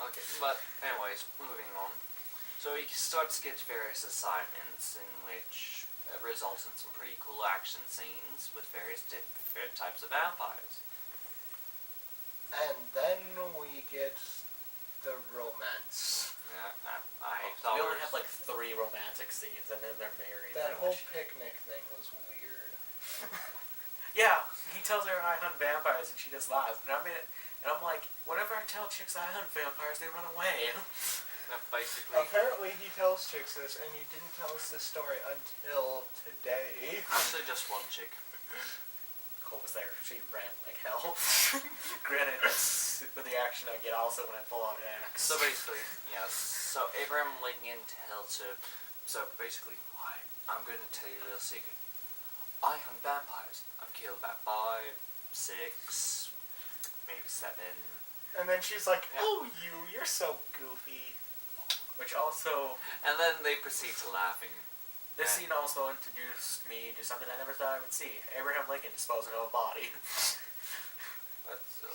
Okay, but anyways, moving on. So he starts to get various assignments in which results in some pretty cool action scenes with various different types of vampires. And then we get the romance. Yeah, I thought we only have like 3 romantic scenes, and then they're married. That whole picnic thing was weird. Yeah, he tells her I hunt vampires, and she just laughs. And I'm like, whenever I tell chicks I hunt vampires, they run away. Yeah, basically. Apparently, he tells chicks this, and he didn't tell us this story until today. Actually, just one chick. Cole was there. She ran like hell. Granted, that's with the action I get also when I pull out an axe. So basically, yes. So Abraham Lincoln tells her. So basically, why? I'm going to tell you a little secret. I hunt vampires. I've killed about 5, 6, maybe 7. And then she's like, "Oh, you're so goofy." Which also. And then they proceed to laughing. This scene also introduced me to something I never thought I would see. Abraham Lincoln disposing of a body.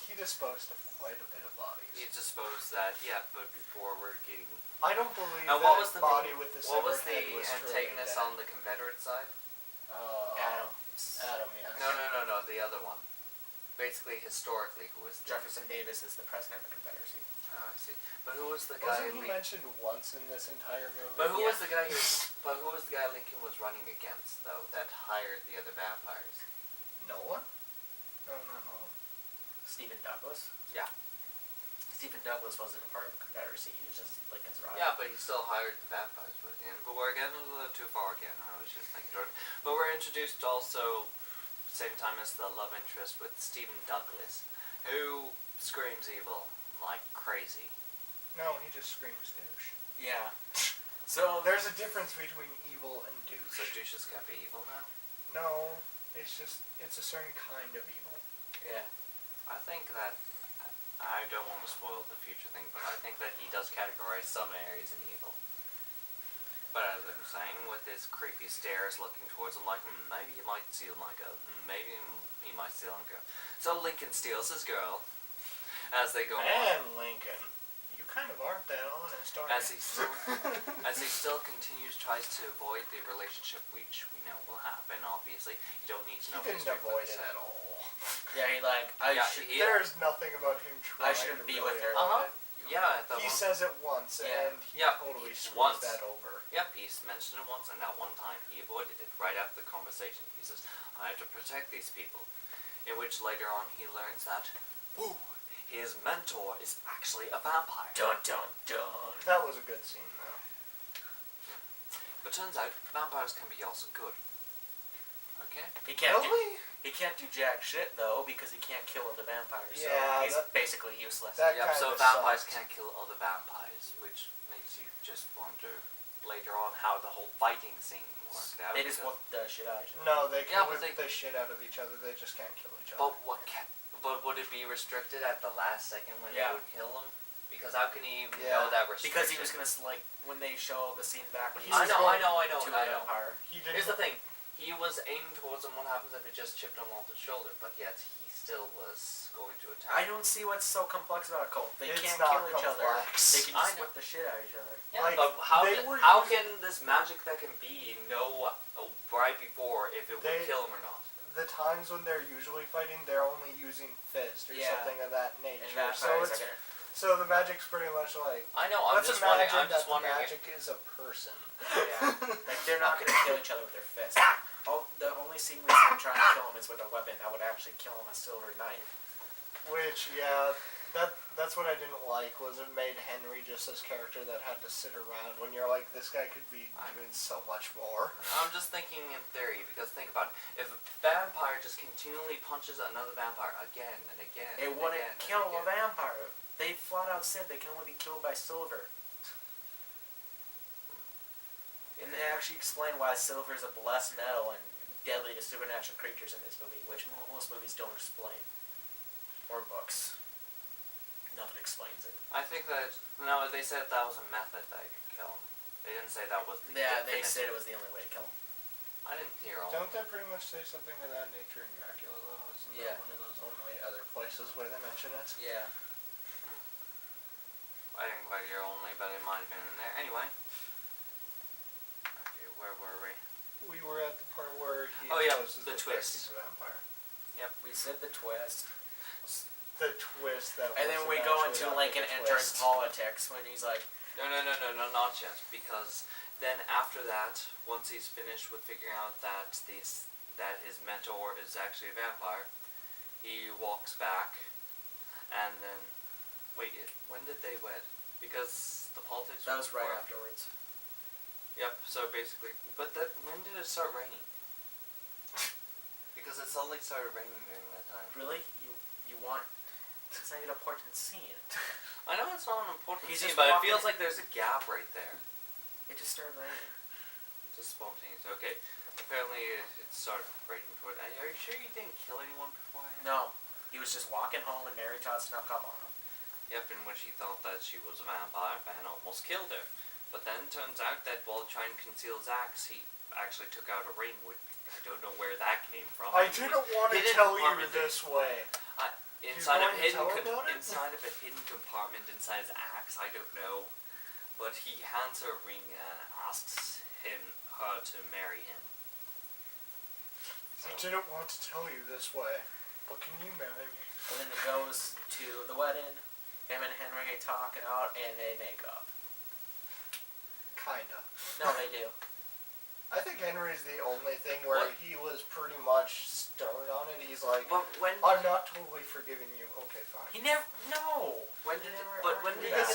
He disposed of quite a bit of bodies. He disposed that, yeah, but before we're getting... I don't believe and that what was the body with the what was severed the head was antagonist on the Confederate side? Adam. Adam, yes. No, the other one. Basically, historically, who was... Jefferson Davis is the president of the Confederacy. Oh, I see. But who was the guy... Wasn't he mentioned once in this entire movie? But who was the guy Lincoln was running against, though, that hired the other vampires? No one? No, not no one. Stephen Douglas? Yeah. Stephen Douglas wasn't a part of the Confederacy, he was just Lincoln's rival. Yeah, but he still hired the vampires with him. But we're getting a little too far again, I was just thinking. But we're introduced also, same time as the love interest with Stephen Douglas, who screams evil like crazy. No, he just screams douche. Yeah. So there's a difference between evil and douche. So douches can't be evil now? No, it's a certain kind of evil. Yeah. I think that, I don't want to spoil the future thing, but I think that he does categorize some areas in evil. But as I'm saying, with his creepy stares looking towards him like, maybe he might steal my girl, maybe he might steal my girl. So Lincoln steals his girl. As they go on. Lincoln, you kind of aren't that honest, are you? As he still tries to avoid the relationship which we know will happen, obviously. You don't need to know. He didn't avoid it at all. Yeah, there's nothing about him trying I shouldn't to be really with her. Yeah, he says it once, and he totally screws that over. Yep, he mentioned it once, and that one time he avoided it. Right after the conversation, he says, I have to protect these people. In which later on he learns that, his mentor is actually a vampire. Dun dun dun. That was a good scene, though. Yeah. But turns out, vampires can be also good. Okay? He can't do jack shit, though, because he can't kill other vampires. Yeah, so he's basically useless. So vampires can't kill other vampires, which makes you just wonder later on how the whole fighting scene worked out. They just whoop the shit out of each other. No, they can whip the shit out of each other, they just can't kill each other. But would it be restricted at the last second when they would kill him? Because how can he even know that restriction? Because he was gonna, like, when they show the scene back when he I know. Vampire. Here's the thing. He was aiming towards him. What happens if it just chipped him off the shoulder? But yet he still was going to attack. I don't see what's so complex about Colt. They can't kill each other. They can just whip the shit out of each other. Yeah, like, but how can this magic that can be know right before if it would kill him or not? The times when they're usually fighting, they're only using fist or something of that nature. So the magic's pretty much like... I know, I'm just wondering the magic is a person. Yeah. Like, they're not going to kill each other with their fists. The only scene we see them trying to kill him is with a weapon that would actually kill him, a silver knife. Which, that's what I didn't like, was it made Henry just this character that had to sit around when you're like, this guy could be doing so much more. I'm just thinking in theory, because think about it. If a vampire just continually punches another vampire again and again it wouldn't kill a vampire. They flat out said they can only be killed by silver. And they actually explain why silver is a blessed metal and deadly to supernatural creatures in this movie, which most movies don't explain. Or books. Nothing explains it. I think that... No, they said that was a method that could kill him. They didn't say that was the definitive. They said it was the only way to kill him. I didn't hear all Don't they pretty much say something of that nature in Dracula, though? Isn't that one of those only other places where they mention it? Yeah. year only, but it might have been in there. Anyway. Okay, where were we? We were at the part where he the the twist. He's a vampire. Yep, we said the twist. The twist that. And then we go into Lincoln entering politics when he's like, No, not yet. Because then after that, once he's finished with figuring out that his mentor is actually a vampire, he walks back, and then when did they wed? Because the politics. That was right afterwards. Yep. So basically, but when did it start raining? Because it suddenly started raining during that time. Really? You want? It's not an important scene. I know it's not an important He's scene, just but it walking feels like there's a gap right there. It just started raining. Just spontaneous. Okay. Apparently it started raining toward. Are you sure you didn't kill anyone beforehand? No. He was just walking home and Mary Todd snuck up on him. Yep, in which he thought that she was a vampire and almost killed her. But then it turns out that while trying to conceal his axe, he actually took out a ring, which I don't know where that came from. I didn't want to tell you this way. Inside of a hidden compartment inside his axe, I don't know. But he hands her a ring and asks her to marry him. I didn't want to tell you this way, but can you marry me? And then it goes to the wedding. Him and Henry talk it out, and they make up. Kinda. No, they do. I think Henry's the only thing where he was pretty much stern on it. He's like, I'm not totally forgiving you. Okay, fine. He never. No. When did he get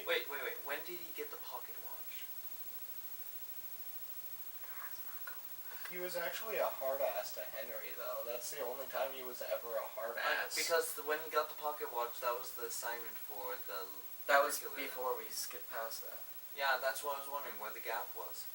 Wait. When did he get the pocket watch? He was actually a hard ass to Henry, though. That's the only time he was ever a hard ass. Because when he got the pocket watch, that was the assignment for the. That was before we skipped past that. Yeah, that's what I was wondering where the gap was.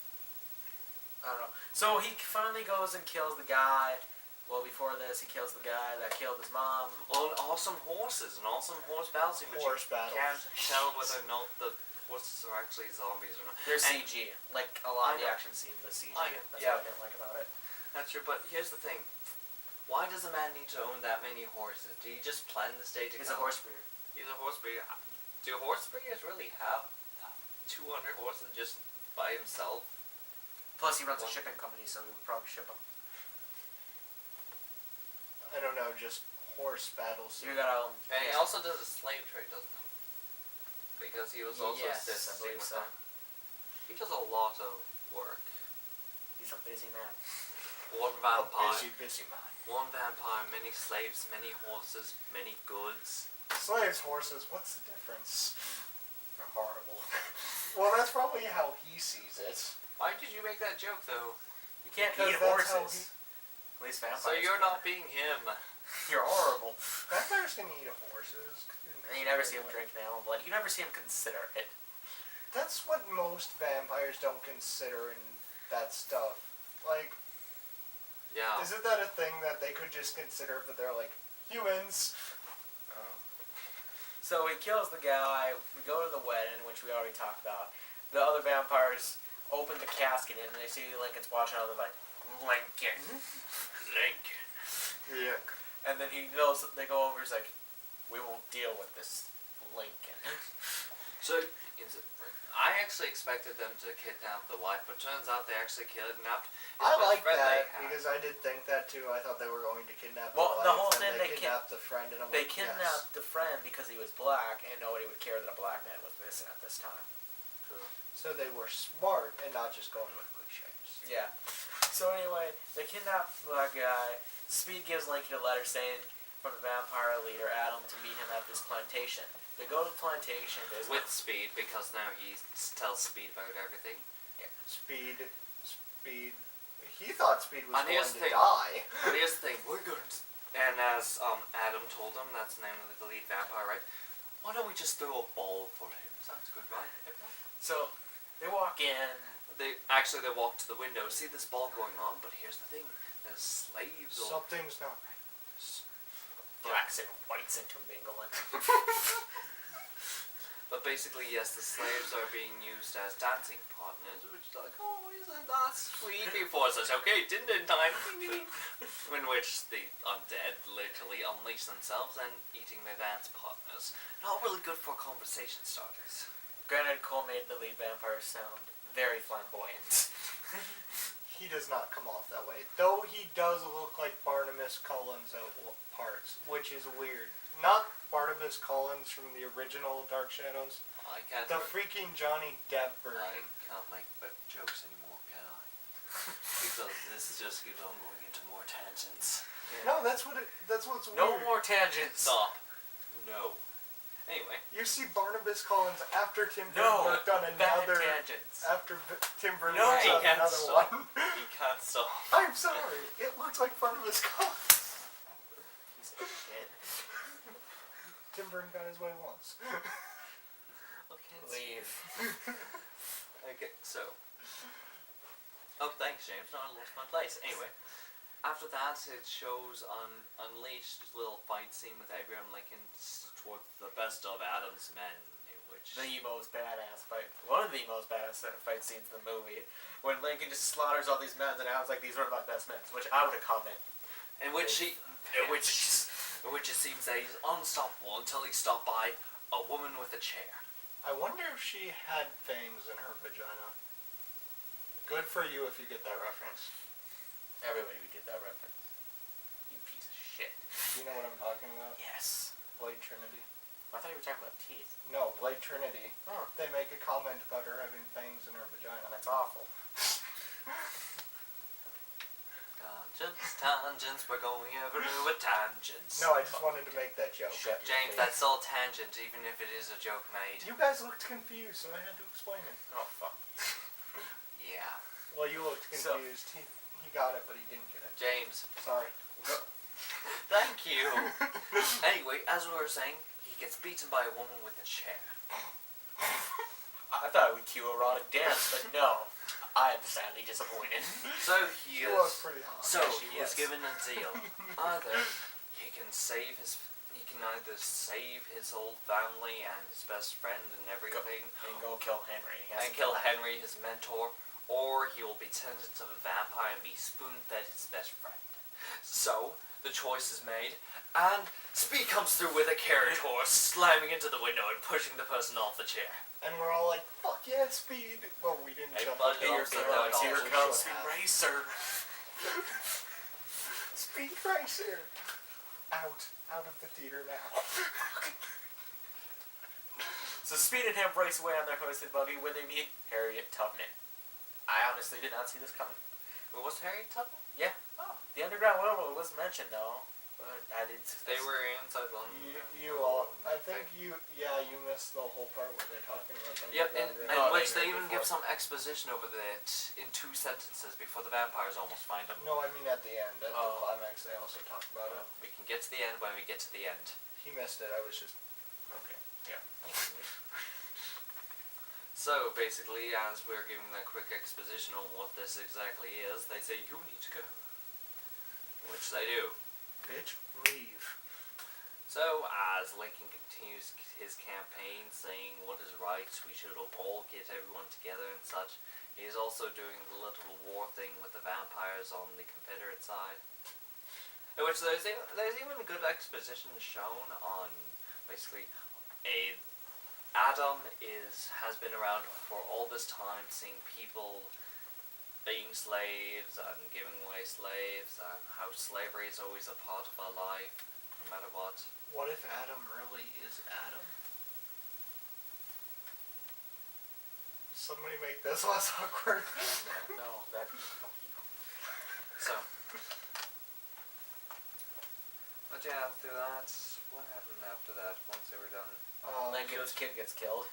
I don't know. So he finally goes and kills the guy. Well, before this, he kills the guy that killed his mom. On awesome horses, an awesome horse battle scene, which you can't tell whether or not the horses are actually zombies or not. They're CG. Like, a lot of the action scenes are CG. That's what I didn't like about it. That's true, but here's the thing. Why does a man need to own that many horses? Do you just plan this day to He's a horse breeder. He's a horse breeder. Do horse breeders really have 200 horses just by himself? Plus, he runs a shipping company, so he would probably ship them. I don't know, just horse battles. You gotta. And he also does a slave trade, doesn't he? Because he was also I believe so. He does a lot of work. He's a busy man. One vampire. A busy man. One vampire, many slaves, many horses, many goods. Slaves, horses, what's the difference? They're horrible. Well, that's probably how he sees it. Why did you make that joke, though? You can't Because eat that's horses. At least vampires. So you're not being him. You're horrible. Vampires can eat horses. And you never see him drink animal blood. You never see him consider it. That's what most vampires don't consider in that stuff. Like, Yeah. isn't that a thing that they could just consider, but they're like, humans? Oh. So he kills the guy. We go to the wedding, which we already talked about. The other vampires open the casket in, and they see Lincoln's watching on. They're like, Lincoln. Yeah. And then he goes. They go over. He's like, we won't deal with this, Lincoln. So, I actually expected them to kidnap the wife, but turns out they actually kidnapped his I best like friend that, they had. because I did think that too. I thought they were going to kidnap Well, the wife, the whole and thing, they they kidnapped the friend, and I'm They like, kidnapped the friend because he was black, and nobody would care that a black man was missing at this time. True. So they were smart and not just going with cliches. Yeah. So anyway, they kidnap the black guy. Speed gives Lincoln a letter saying from the vampire leader Adam to meet him at this plantation. They go to the plantation. With Speed, because now he tells Speed about everything. Yeah. Speed. He thought Speed was And going here's to the thing. die. But here's the thing, we're going to... And as Adam told him, that's the name of the lead vampire, right? Why don't we just throw a ball for him? Sounds good, right? So they walk in. They walk to the window, see this ball going on, but here's the thing. There's slaves all... Something's not right. Blacks and whites intermingling. But basically, yes, the slaves are being used as dancing partners, which is like, oh, isn't that sweet? Before it's like, okay, din-din time. In which the undead literally unleash themselves and eating their dance partners. Not really good for conversation starters. Granted, Cole made the lead vampire sound very flamboyant. He does not come off that way. Though he does look like Barnabas Collins at parts, which is weird. Not Barnabas Collins from the original Dark Shadows. I can't. The freaking Johnny Depp version. I can't make jokes anymore, can I? Because this just keeps on going into more tangents. Yeah. No, that's what's weird. No more tangents. Stop. No. Anyway. You see Barnabas Collins after Tim Burton No. worked on Bad another. tangents. After Tim Burton No, worked he on can't another stop. one. You can't stop. I'm sorry. It looks like Barnabas Collins. Piece of shit. Tim Burton got his way once. Okay. Leave. Okay, so. Oh, thanks, James. No, I lost my place. Anyway, after that, it shows Unleashed little fight scene with Abraham Lincoln towards the best of Adam's men, which. The most badass fight. One of the most badass fight scenes in the movie. When Lincoln just slaughters all these men, and Adam's like, these are my best men. Which I would have commented. In which it seems that he's unstoppable until he's stopped by a woman with a chair. I wonder if she had fangs in her vagina. Good for you if you get that reference. Everybody would get that reference. You piece of shit. Do you know what I'm talking about? Yes. Blade Trinity. I thought you were talking about teeth. No, Blade Trinity. Oh. They make a comment about her having fangs in her vagina. That's awful. Tangents, we're going everywhere with tangents. No, I just wanted to make that joke. Shut your James, face. that's all tangent, even if it is a joke made. You guys looked confused, so I had to explain it. Oh, fuck. Yeah. Well, you looked confused. He got it, but he didn't get it. James. Sorry. Thank you. Anyway, as we were saying, he gets beaten by a woman with a chair. I thought it would cue erotic dance, but no. I am sadly disappointed. So he She was pretty hot. So She he is was. given a deal. Either he can either save his whole family and his best friend and everything, And go kill Henry. He has and to kill Henry, his mentor, or he will be turned into a vampire and be spoon-fed his best friend. So the choice is made, and Speed comes through with a carriage horse, slamming into the window and pushing the person off the chair. And we're all like, fuck yeah, Speed. Well, we didn't Hey, jump bud, up here here. comes- Here We comes should Speed have. Racer. Speed Racer. Out of the theater now. So Speed and him race away on their hoisted buggy when they meet Harriet Tubman. I honestly did not see this coming. But was Harry Tubman? Yeah. Oh. The Underground Railroad was mentioned though, but I did. They were inside London. I think you missed the whole part where they're talking about that. Yep, in No, which they they even before. give some exposition over it in 2 sentences before the vampires almost find him. No, I mean at the end. At the Oh. climax, they also talk about it. We can get to the end when we get to the end. He missed it. I was just... Okay. Yeah. So basically, as we're giving that quick exposition on what this exactly is, they say, you need to go. Which they do. Bitch, leave. So, as Lincoln continues his campaign saying what is right, we should all get everyone together and such, he is also doing the little war thing with the vampires on the Confederate side. In which there's even a good exposition shown on, basically, Adam has been around for all this time, seeing people being slaves and giving away slaves, and how slavery is always a part of our life, no matter what. What if Adam really is Adam? Somebody make this less awkward. No, that. Fuck you. So, but yeah, after that, what happened after that? Once they were done? Lincoln's kid gets killed.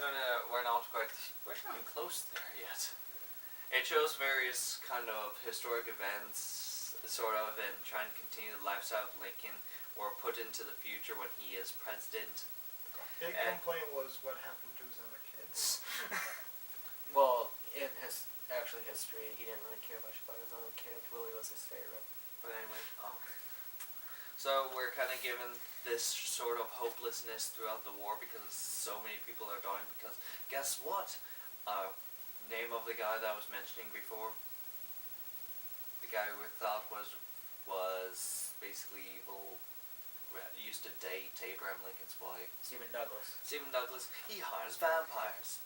No, we're not quite. We're not even close there yet. It shows various kind of historic events, sort of, and trying to continue the lifestyle of Lincoln, or put into the future when he is president. Big complaint was what happened to his other kids. Well, in his actual history, he didn't really care much about his other kid. Willie was his favorite. But anyway, so we're kind of given this sort of hopelessness throughout the war because so many people are dying. Because guess what? Name of the guy that I was mentioning before. The guy we thought was basically evil. used to date Abraham Lincoln's wife. Stephen Douglas. Stephen Douglas, he hires vampires.